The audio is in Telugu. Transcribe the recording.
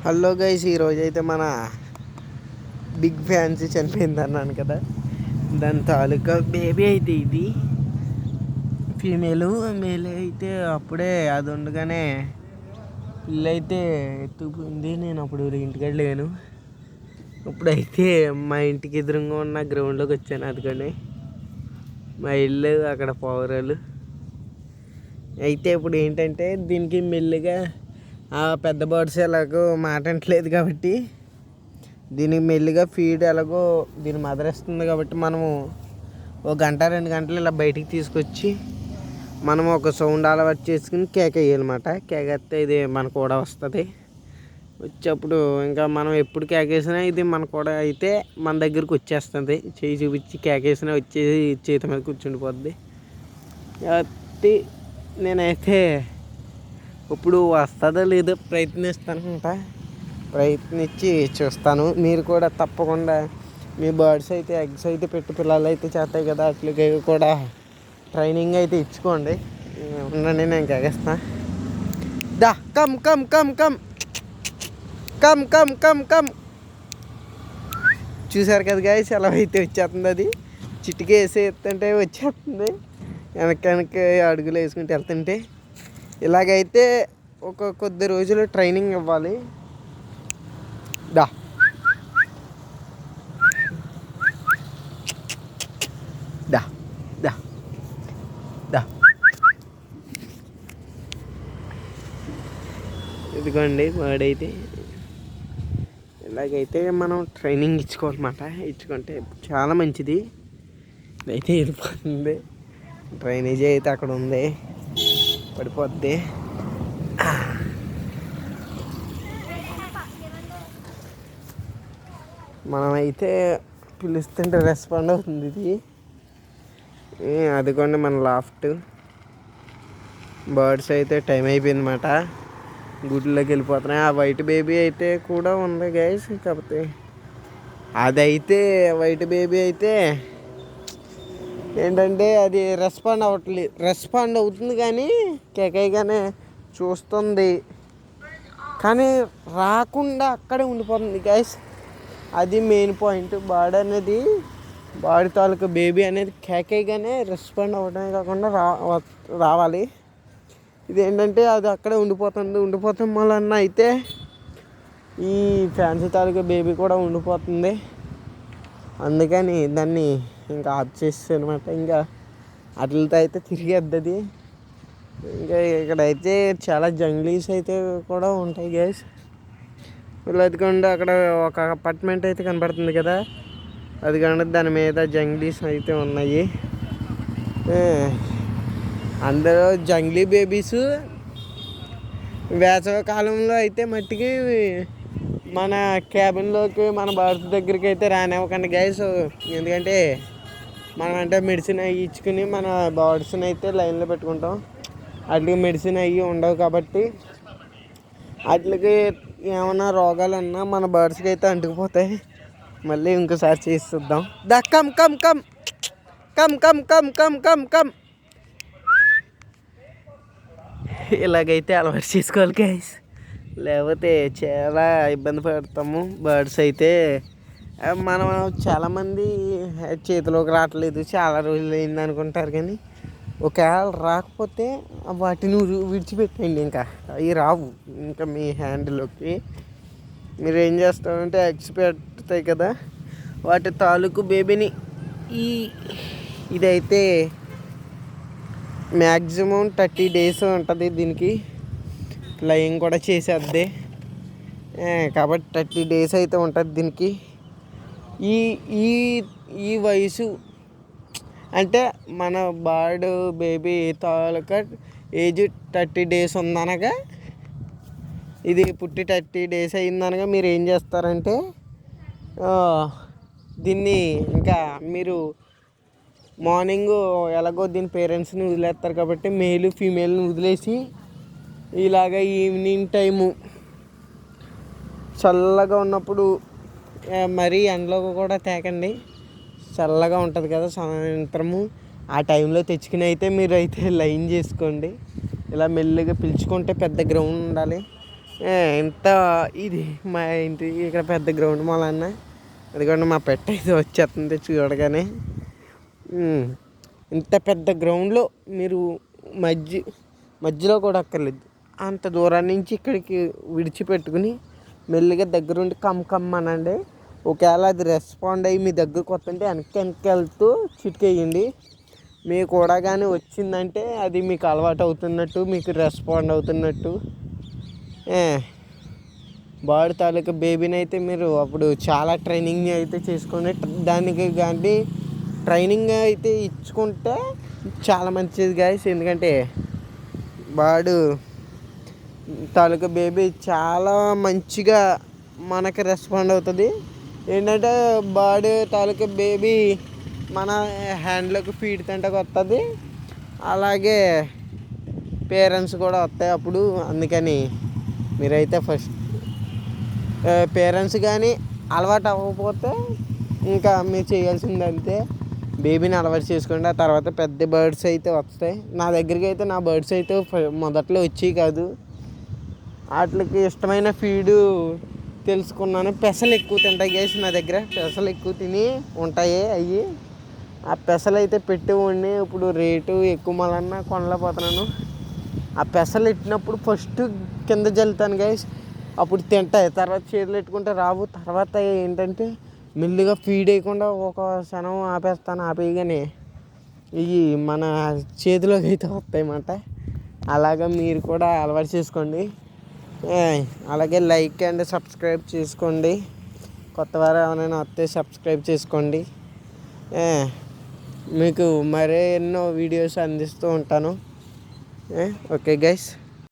హలో గైస్, ఈరోజు అయితే మన బిగ్ ఫ్యాన్సీ చనిపోయింది అన్నాను కదా, దాని తాలూకా బేబీ అయితే ఇది ఫీమేలు. మేల్ అయితే అప్పుడే అది ఉండగానే పిల్ల అయితే ఎత్తుకుపోయింది. నేను అప్పుడు ఇంటికాడ లేను. ఇప్పుడైతే మా ఇంటికి ఎదురుగా ఉన్న గ్రౌండ్లోకి వచ్చాను. అందుకని మా ఇల్లు అక్కడ పౌరాలు అయితే ఇప్పుడు ఏంటంటే దీనికి మెల్లిగా ఆ పెద్ద బర్డ్స్ ఎలాగో మాటంటలేదు కాబట్టి దీనికి మెల్లిగా ఫీడ్ ఎలాగో దీని మదర్ ఇస్తుంది కాబట్టి మనము ఒక గంట 2 గంటలు ఇలా బయటికి తీసుకొచ్చి మనం ఒక సౌండ్ అలవాటు చేసుకుని కేక్ వేయాలన్నమాట. కేక్ వేస్తే ఇది మన కూడా వస్తుంది. వచ్చేప్పుడు ఇంకా మనం ఎప్పుడు కేక్ వేసినా ఇది మన కూడా అయితే మన దగ్గరికి వచ్చేస్తుంది. చేయి చూపించి కేక్ వేసినా వచ్చేసి చేతి మీద కూర్చుండిపోద్ది. కాబట్టి నేనైతే ఇప్పుడు వస్తుందో లేదో ప్రయత్నించి చూస్తాను. మీరు కూడా తప్పకుండా మీ బర్డ్స్ అయితే ఎగ్స్ అయితే పెట్టి పిల్లలు అయితే చేస్తాయి కదా, అట్లకి కూడా ట్రైనింగ్ అయితే ఇచ్చుకోండి. ఉండండి, నేను కేగేస్తా. దా come come come come come come come come చూసారు కదా గైస్, ఎలా అయితే వచ్చేస్తుంది. అది చిటికే వేసి ఎత్తుంటే వచ్చేస్తుంది. వెనక అడుగులు వేసుకుంటూ వెళ్తుంటే ఇలాగైతే ఒక కొద్ది రోజులు ట్రైనింగ్ ఇవ్వాలి. దా దా దా దా ఇదిగోండి వాడైతే ఇలాగైతే మనం ట్రైనింగ్ ఇచ్చుకోవాలన్నమాట. ఇచ్చుకుంటే చాలా మంచిది. అయితే వెళ్ళిపోతుంది. డ్రైనేజీ అయితే అక్కడ ఉంది, పడిపోద్ది. మనమైతే పిలుస్తుంటే రెస్పాండ్ అవుతుంది ఇది. అదిగోండి మన లాఫ్ట్ బర్డ్స్ అయితే టైం అయిపోయిందన్నమాట. గుడ్లోకి వెళ్ళిపోతున్నాయి. ఆ వైట్ బేబీ అయితే కూడా ఉంది గైస్. కాకపోతే అదైతే వైట్ బేబీ అయితే ఏంటంటే అది రెస్పాండ్ అవుతుంది కానీ కేకైగానే చూస్తుంది కానీ రాకుండా అక్కడే ఉండిపోతుంది గైస్. అది మెయిన్ పాయింట్. బాడీ తాలూకా బేబీ అనేది కేకైగానే రెస్పాండ్ అవ్వడమే కాకుండా రావాలి. ఇదేంటంటే అది అక్కడే ఉండిపోతాం వలన అయితే ఈ ఫ్యాన్సీ తాలూకా బేబీ కూడా ఉండిపోతుంది. అందుకని దాన్ని ఇంకా ఆఫ్ చేస్తాను అనమాట. ఇంకా అట్లతో అయితే తిరిగేద్దది. ఇంకా ఇక్కడైతే చాలా జంగ్లీస్ అయితే కూడా ఉంటాయి గైస్. వీళ్ళదికుండా అక్కడ ఒక అపార్ట్మెంట్ అయితే కనపడుతుంది కదా, అది కానీ దాని మీద జంగ్లీస్ అయితే ఉన్నాయి. అందరూ జంగ్లీ బేబీస్ వేసవి కాలంలో అయితే మట్టికి మన క్యాబిన్లోకి మన బర్త్ దగ్గరికి అయితే రానివ్వకండి గైస్. ఎందుకంటే మనం అంటే మెడిసిన్ అవి ఇచ్చుకుని మన బర్డ్స్ని అయితే లైన్లో పెట్టుకుంటాం. వాటికి మెడిసిన్ అవి ఉండవు కాబట్టి వాటికి ఏమైనా రోగాలు ఉన్నా మన బర్డ్స్కి అయితే అంటుకుపోతాయి. మళ్ళీ ఇంకోసారి చేసి చూద్దాం. దా come come come come come come come come come ఇలాగైతే అలవాటు చేసుకోవాలి గైస్, లేకపోతే చాలా ఇబ్బంది పడతాము. బర్డ్స్ అయితే మనం చాలామంది చేతిలోకి రావట్లేదు, చాలా రోజులు అయింది అనుకుంటారు. కానీ ఒకవేళ రాకపోతే వాటిని విడిచిపెట్టండి. ఇంకా అవి రావు ఇంకా మీ హ్యాండ్లోకి. మీరు ఏం చేస్తారంటే ఎగ్స్ పెడతాయి కదా, వాటి తాలూకు బేబీని ఇదైతే మ్యాక్సిమం 30 days ఉంటుంది. దీనికి ఫ్లయింగ్ కూడా చేసేద్ది కాబట్టి 30 days అయితే ఉంటుంది దీనికి. ఈ ఈ ఈ వయసు అంటే మన బర్డ్ బేబీ తాలూకా ఏజ్ 30 days ఉందనగా, ఇది పుట్టి 30 days అయిందనగా మీరు ఏం చేస్తారంటే దీన్ని ఇంకా మీరు మార్నింగ్ ఎలాగో దీని పేరెంట్స్ని వదిలేస్తారు కాబట్టి మేలు ఫీమేల్ని వదిలేసి ఇలాగ ఈవినింగ్ టైము చల్లగా ఉన్నప్పుడు మరీ ఎండలో కూడా తేకండి. చల్లగా ఉంటుంది కదా సాయంత్రము, ఆ టైంలో తెచ్చుకుని అయితే మీరు అయితే లైన్ చేసుకోండి. ఇలా మెల్లిగా పిలుచుకుంటే పెద్ద గ్రౌండ్ ఉండాలి. ఇంత ఇది మా ఇంటి ఇక్కడ పెద్ద గ్రౌండ్ మూలన్న అదిగోండి మా పెట్ట అయితే వచ్చేస్తుంది చూడగానే. ఇంత పెద్ద గ్రౌండ్లో మీరు మధ్యలో కూడా అక్కర్లేదు, అంత దూరం నుంచి ఇక్కడికి విడిచిపెట్టుకుని మెల్లిగా దగ్గరుండి కమ్మనండి. ఒకవేళ అది రెస్పాండ్ అయ్యి మీ దగ్గరకు వస్తుంటే వెనక్కి వెళ్తూ చిటికేయండి. మీకు కూడా కానీ వచ్చిందంటే అది మీకు అలవాటు అవుతున్నట్టు, మీకు రెస్పాండ్ అవుతున్నట్టు. బర్డ్ తాలూకా బేబీని అయితే మీరు అప్పుడు చాలా ట్రైనింగ్ అయితే చేసుకొని దానికి కానీ ట్రైనింగ్ అయితే ఇచ్చుకుంటే చాలా మంచిది గాయస్. ఎందుకంటే బర్డ్ తాలూకా బేబీ చాలా మంచిగా మనకి రెస్పాండ్ అవుతుంది. ఏంటంటే బర్డ్ తాలూకా బేబీ మన హ్యాండ్లోకి ఫీడ్ తింటకు వస్తుంది, అలాగే పేరెంట్స్ కూడా వస్తాయి అప్పుడు. అందుకని మీరైతే ఫస్ట్ పేరెంట్స్ కానీ అలవాటు అవ్వకపోతే ఇంకా మీరు చేయాల్సింది అంతే, బేబీని అలవాటు చేసుకోండి. ఆ తర్వాత పెద్ద బర్డ్స్ అయితే వస్తాయి. నా దగ్గరికి అయితే నా బర్డ్స్ అయితే మొదట్లో వచ్చేవి కాదు. వాటికి ఇష్టమైన ఫీడు తెలుసుకున్నాను. పెసలు ఎక్కువ తింటాయి గైస్, నా దగ్గర పెసలు ఎక్కువ తిని ఉంటాయి అవి. ఆ పెసలు అయితే పెట్టి ఉండి ఇప్పుడు రేటు ఎక్కువ మళ్ళన్నా కొనలేకపోతున్నాను. ఆ పెసలు ఎట్టినప్పుడు ఫస్ట్ కింద జల్లుతాను గైస్, అప్పుడు తింటాయి. తర్వాత చేతులు పెట్టుకుంటే రావు. తర్వాత ఏంటంటే మెల్లిగా ఫీడ్ వేయకుండా ఒక క్షణం ఆపేస్తాను. ఆపేయగానే ఇవి మన చేతిలోకి అయితే వస్తాయి అన్నమాట. అలాగా మీరు కూడా అలవాటు చేసుకోండి. అలాగే లైక్ అండ్ సబ్స్క్రైబ్ చేసుకోండి. కొత్త వారు ఏమైనా వస్తే సబ్స్క్రైబ్ చేసుకోండి. మీకు మరే ఎన్నో వీడియోస్ అందిస్తూ ఉంటాను. Okay guys.